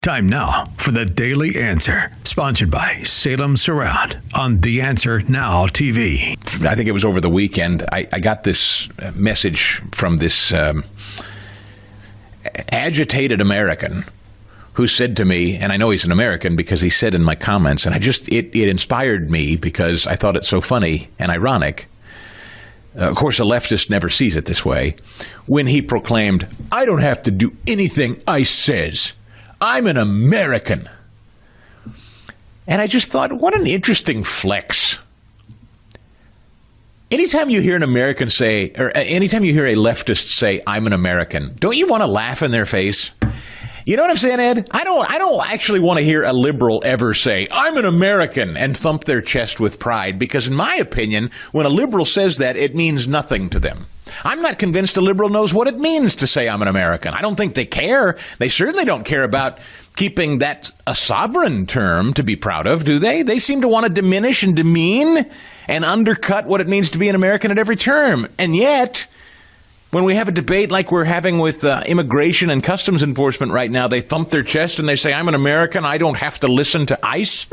Time now for the Daily Answer, sponsored by Salem Surround on The Answer Now TV. I think it was over the weekend. I got this message from this agitated American who said to me, and I know he's an American because he said in my comments, and it inspired me because I thought it so funny and ironic. Of course, a leftist never sees it this way. When he proclaimed, "I don't have to do anything ICE says. I'm an American." And I just thought, what an interesting flex. Anytime you hear an American say, or anytime you hear a leftist say, "I'm an American," don't you want to laugh in their face? You know what I'm saying, Ed? I don't actually want to hear a liberal ever say, "I'm an American," and thump their chest with pride, because in my opinion, when a liberal says that, it means nothing to them. I'm not convinced a liberal knows what it means to say I'm an American. I don't think they care. They certainly don't care about keeping that a sovereign term to be proud of, do they? They seem to want to diminish and demean and undercut what it means to be an American at every term. And yet, when we have a debate like we're having with immigration and customs enforcement right now, they thump their chest and they say, "I'm an American. I don't have to listen to ICE."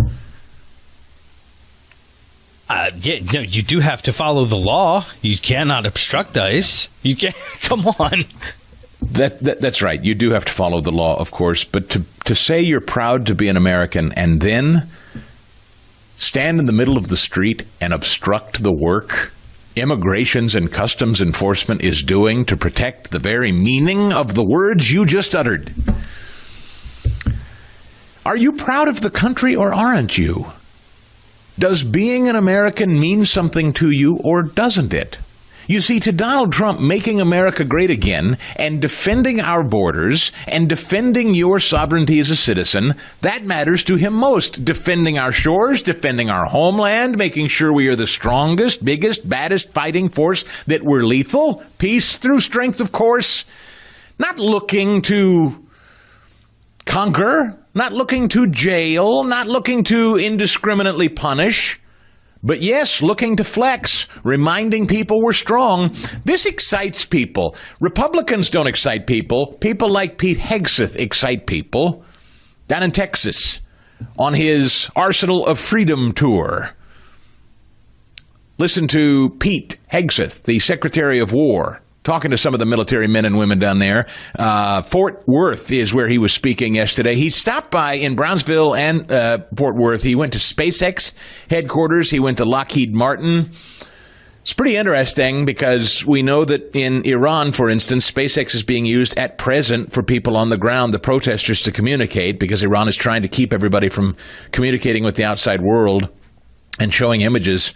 You do have to follow the law. You cannot obstruct ICE. You can't. Come on. That's right. You do have to follow the law, of course. But to say you're proud to be an American and then stand in the middle of the street and obstruct the work immigrations and customs enforcement is doing to protect the very meaning of the words you just uttered. Are you proud of the country or aren't you? Does being an American mean something to you or doesn't it? You see, to Donald Trump making America great again and defending our borders and defending your sovereignty as a citizen, that matters to him most. Defending our shores, defending our homeland, making sure we are the strongest, biggest, baddest fighting force, that we're lethal. Peace through strength, of course. Not looking to conquer, not looking to jail, not looking to indiscriminately punish. But yes, looking to flex, reminding people we're strong. This excites people. Republicans don't excite people. People like Pete Hegseth excite people. Down in Texas, on his Arsenal of Freedom tour. Listen to Pete Hegseth, the Secretary of War, talking to some of the military men and women down there. Fort Worth is where he was speaking yesterday. He stopped by in Brownsville and Fort Worth. He went to SpaceX headquarters. He went to Lockheed Martin. It's pretty interesting because we know that in Iran, for instance, SpaceX is being used at present for people on the ground, the protesters, to communicate, because Iran is trying to keep everybody from communicating with the outside world and showing images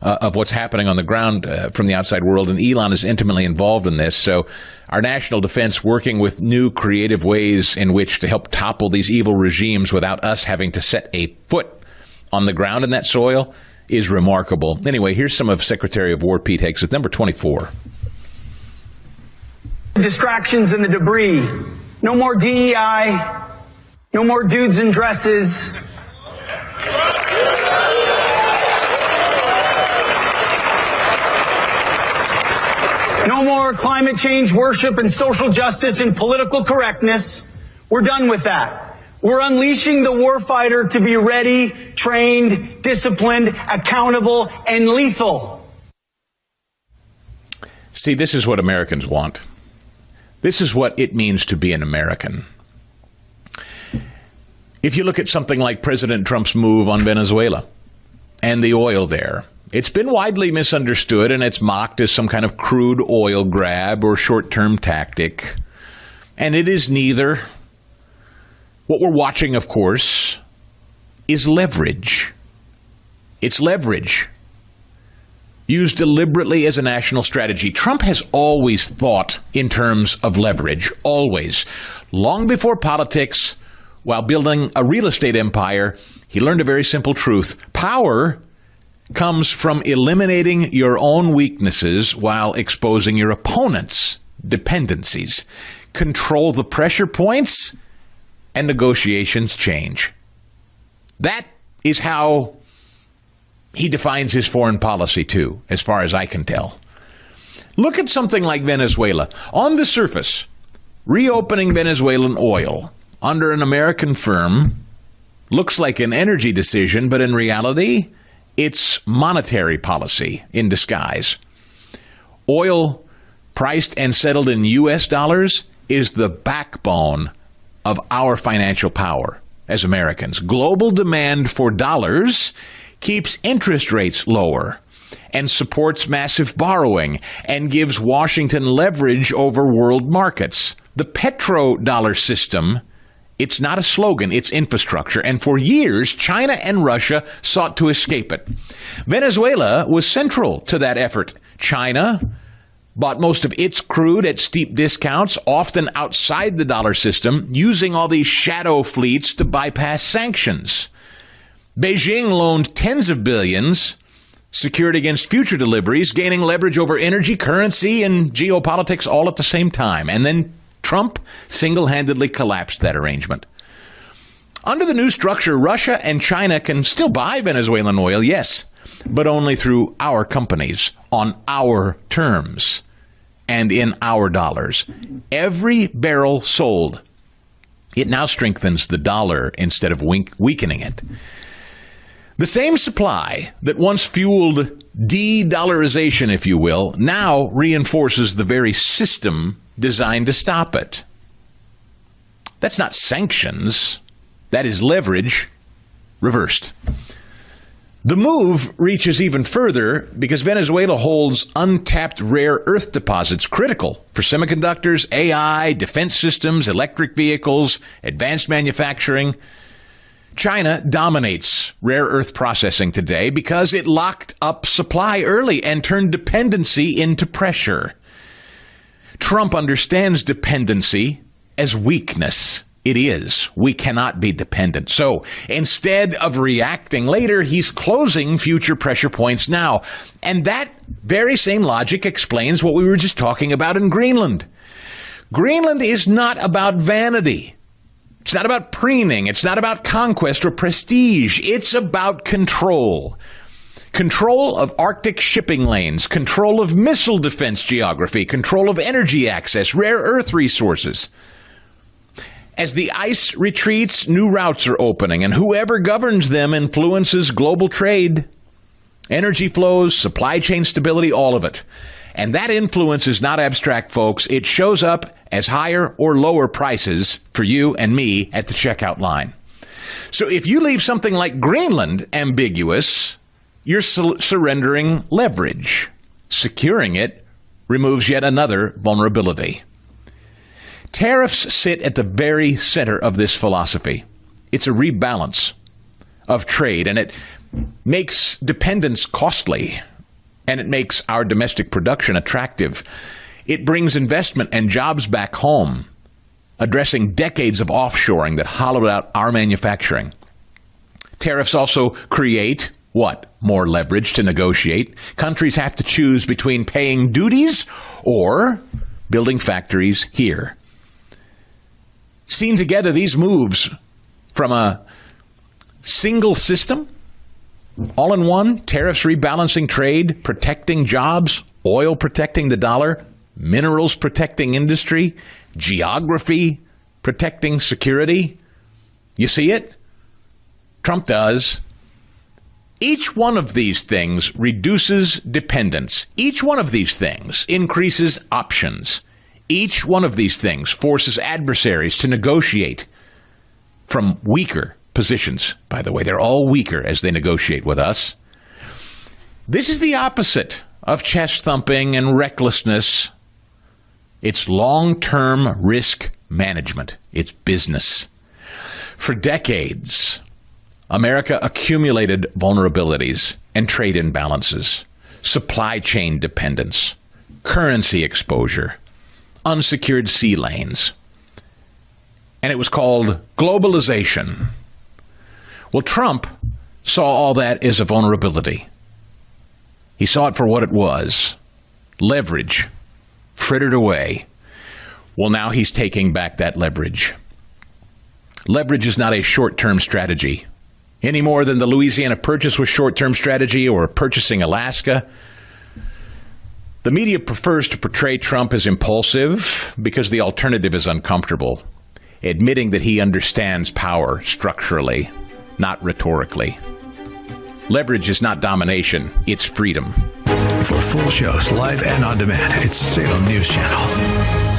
of what's happening on the ground from the outside world, and Elon is intimately involved in this. So our national defense working with new creative ways in which to help topple these evil regimes without us having to set a foot on the ground in that soil is remarkable. Anyway, here's some of Secretary of War Pete Hegseth, number 24. Distractions and the debris. No more DEI. No more dudes in dresses. No more climate change worship and social justice and political correctness. We're done with that. We're unleashing the warfighter to be ready, trained, disciplined, accountable, and lethal. See, this is what Americans want. This is what it means to be an American. If you look at something like President Trump's move on Venezuela and the oil there, it's been widely misunderstood, and it's mocked as some kind of crude oil grab or short-term tactic. And it is neither. What we're watching, of course, is leverage. It's leverage used deliberately as a national strategy. Trump has always thought in terms of leverage, always. Long before politics, while building a real estate empire, he learned a very simple truth. Power comes from eliminating your own weaknesses while exposing your opponent's dependencies. Control the pressure points, and negotiations change. That is how he defines his foreign policy, too, as far as I can tell. Look at something like Venezuela. On the surface, reopening Venezuelan oil under an American firm looks like an energy decision, but in reality, it's monetary policy in disguise. Oil priced and settled in U.S. dollars is the backbone of our financial power as Americans. Global demand for dollars keeps interest rates lower and supports massive borrowing and gives Washington leverage over world markets. The petrodollar system, it's not a slogan, it's infrastructure. And for years, China and Russia sought to escape it. Venezuela was central to that effort. China bought most of its crude at steep discounts, often outside the dollar system, using all these shadow fleets to bypass sanctions. Beijing loaned tens of billions, secured against future deliveries, gaining leverage over energy, currency, and geopolitics all at the same time. And then Trump single-handedly collapsed that arrangement. Under the new structure, Russia and China can still buy Venezuelan oil, yes, but only through our companies, on our terms, and in our dollars. Every barrel sold, it now strengthens the dollar instead of weakening it. The same supply that once fueled de-dollarization, if you will, now reinforces the very system designed to stop it. That's not sanctions. That is leverage reversed. The move reaches even further because Venezuela holds untapped rare earth deposits critical for semiconductors, AI, defense systems, electric vehicles, advanced manufacturing. China dominates rare earth processing today because it locked up supply early and turned dependency into pressure. Trump understands dependency as weakness. It is. We cannot be dependent. So instead of reacting later, he's closing future pressure points now. And that very same logic explains what we were just talking about in Greenland. Greenland is not about vanity. It's not about preening. It's not about conquest or prestige. It's about control. Control of Arctic shipping lanes, control of missile defense geography, control of energy access, rare earth resources. As the ice retreats, new routes are opening, and whoever governs them influences global trade, energy flows, supply chain stability, all of it. And that influence is not abstract, folks. It shows up as higher or lower prices for you and me at the checkout line. So if you leave something like Greenland ambiguous, you're surrendering leverage. Securing it removes yet another vulnerability. Tariffs sit at the very center of this philosophy. It's a rebalance of trade, and it makes dependence costly, and it makes our domestic production attractive. It brings investment and jobs back home, addressing decades of offshoring that hollowed out our manufacturing. Tariffs also create what? More leverage to negotiate. Countries have to choose between paying duties or building factories here. Seen together, these moves from a single system, all in one, tariffs rebalancing trade, protecting jobs, oil protecting the dollar, minerals protecting industry, geography protecting security. You see it? Trump does. Each one of these things reduces dependence. Each one of these things increases options. Each one of these things forces adversaries to negotiate from weaker positions. By the way, they're all weaker as they negotiate with us. This is the opposite of chest thumping and recklessness. It's long-term risk management. It's business. For decades, America accumulated vulnerabilities and trade imbalances, supply chain dependence, currency exposure, unsecured sea lanes. And it was called globalization. Well, Trump saw all that as a vulnerability. He saw it for what it was. Leverage. Frittered away. Well, now he's taking back that leverage. Leverage is not a short-term strategy, any more than the Louisiana Purchase was short-term strategy or purchasing Alaska. The media prefers to portray Trump as impulsive because the alternative is uncomfortable. admitting that he understands power structurally, not rhetorically. Leverage is not domination, it's freedom. For full shows, live and on demand, it's Salem News Channel.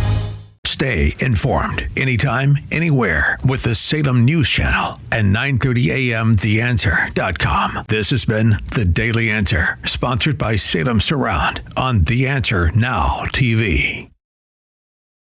Stay informed anytime, anywhere with the Salem News Channel and 9:30 a.m. TheAnswer.com. This has been The Daily Answer, sponsored by Salem Surround on The Answer Now TV.